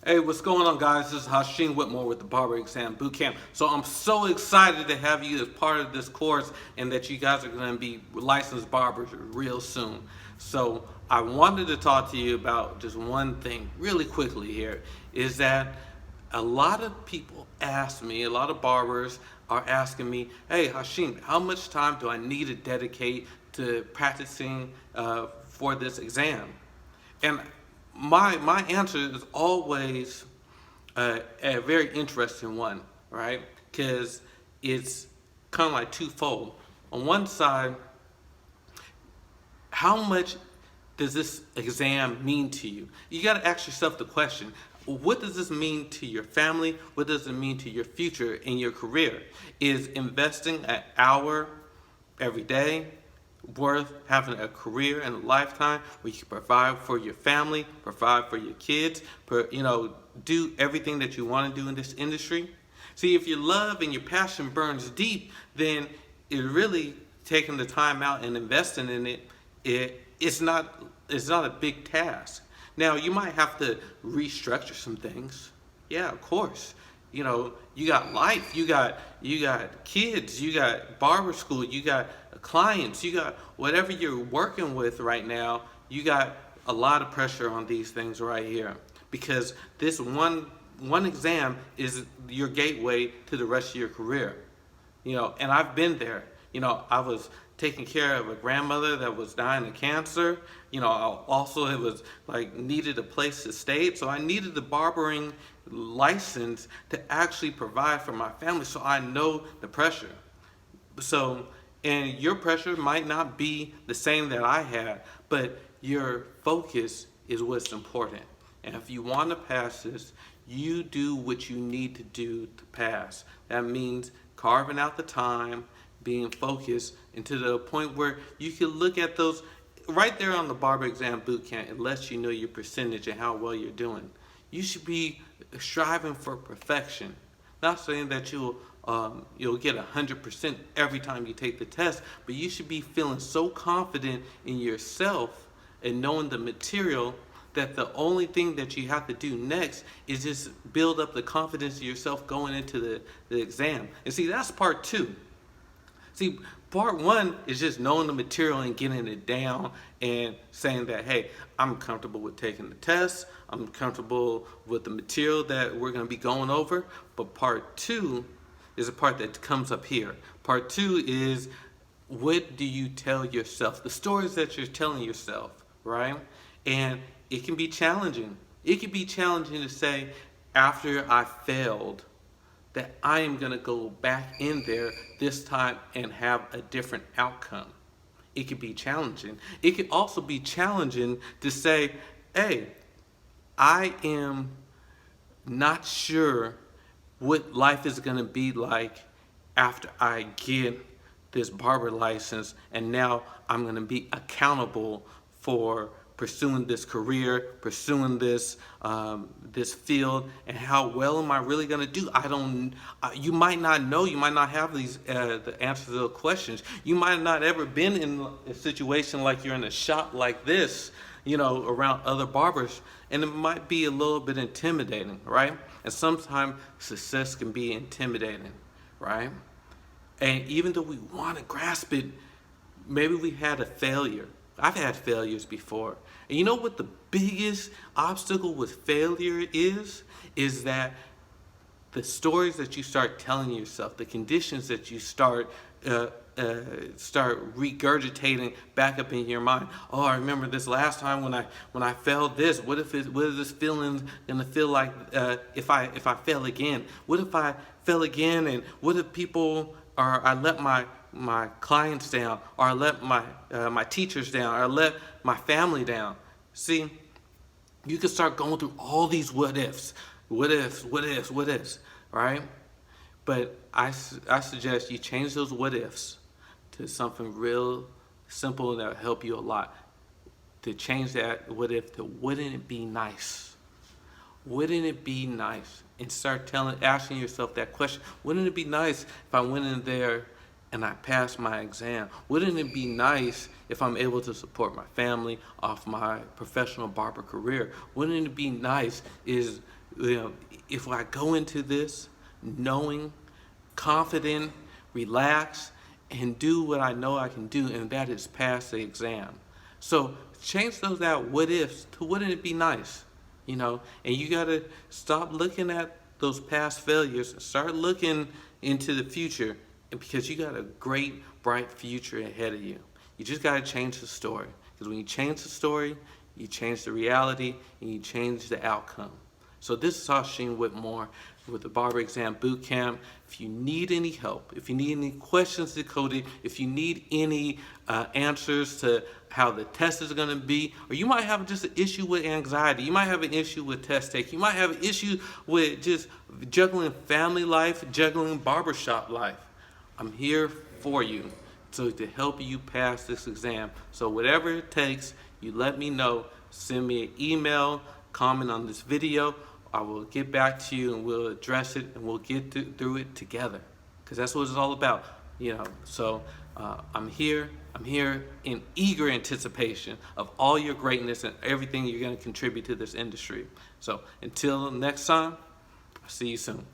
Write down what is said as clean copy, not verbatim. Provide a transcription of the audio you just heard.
Hey, what's going on, guys? This is Hashim Whitmore with the Barber Exam Bootcamp. So I'm so excited to have you as part of this course and that you guys are going to be licensed barbers real soon. So I wanted to talk to you about just one thing really quickly here, is that a lot of people ask me, a lot of barbers are asking me, hey Hashim, how much time do I need to dedicate to practicing for this exam? And my answer is always a very interesting one, right? Because it's kind of like twofold. On one side, how much does this exam mean to you? You got to ask yourself the question, what does this mean to your family? What does it mean to your future in your career? Is investing an hour every day worth having a career and a lifetime where you can provide for your family, provide for your kids, do everything that you want to do in this industry? See, if your love and your passion burns deep, then it really taking the time out and investing in it's not a big task. Now, you might have to restructure some things. Yeah, of course. You got life, you got kids, you got barber school, you got clients, you got whatever you're working with right now. You got a lot of pressure on these things right here, because this one exam is your gateway to the rest of your career. And I've been there. I was taking care of a grandmother that was dying of cancer. Also it was like needed a place to stay. So I needed the barbering license to actually provide for my family. So I know the pressure. And your pressure might not be the same that I had, but your focus is what's important. And if you want to pass this, you do what you need to do to pass. That means carving out the time, being focused, and to the point where you can look at those right there on the Barber Exam Bootcamp. It lets you know your percentage and how well you're doing. You should be striving for perfection. Not saying that you'll get 100% every time you take the test, but you should be feeling so confident in yourself and knowing the material that the only thing that you have to do next is just build up the confidence of yourself going into the exam. And see, that's part two. See, part one is just knowing the material and getting it down and saying that, hey, I'm comfortable with taking the test. I'm comfortable with the material that we're going to be going over. But part two is a part that comes up here. Part two is, what do you tell yourself? The stories that you're telling yourself, right? And it can be challenging. It can be challenging to say, after I failed, that I am going to go back in there this time and have a different outcome. It could be challenging. It could also be challenging to say, hey, I am not sure what life is going to be like after I get this barber license, and now I'm going to be accountable for pursuing this career, pursuing this this field, and how well am I really going to do? You might not know. You might not have these the answers to those questions. You might not ever been in a situation like you're in a shop like this, around other barbers, and it might be a little bit intimidating, right? And sometimes success can be intimidating, right? And even though we want to grasp it, maybe we had a failure. I've had failures before. And you know what the biggest obstacle with failure is that the stories that you start telling yourself, the conditions that you start regurgitating back up in your mind. Oh, I remember this last time when I failed this. What is this feeling gonna feel like if I fail again? What if I fail again? And what if I let my clients down, or I let my teachers down, or I let my family down? See, you can start going through all these what ifs, right? But I suggest you change those what ifs to something real simple that will help you a lot. To change that what if to, wouldn't it be nice? Wouldn't it be nice? And start asking yourself that question. Wouldn't it be nice if I went in there and I passed my exam? Wouldn't it be nice if I'm able to support my family off my professional barber career? Wouldn't it be nice if I go into this knowing, confident, relaxed, and do what I know I can do, and that is pass the exam. So change those out what ifs to wouldn't it be nice, And you gotta stop looking at those past failures and start looking into the future, and because you got a great, bright future ahead of you. You just gotta change the story, because when you change the story, you change the reality and you change the outcome. So this is Sheen Whitmore with the Barber Exam Boot Camp. If you need any help, if you need any questions decoded, if you need any answers to how the test is going to be, or you might have just an issue with anxiety, you might have an issue with test taking, you might have an issue with just juggling family life, juggling barbershop life, I'm here for you to help you pass this exam. So whatever it takes, you let me know. Send me an email, comment on this video. I will get back to you and we'll address it and we'll get through it together, because that's what it's all about, So I'm here in eager anticipation of all your greatness and everything you're going to contribute to this industry. So until next time, I'll see you soon.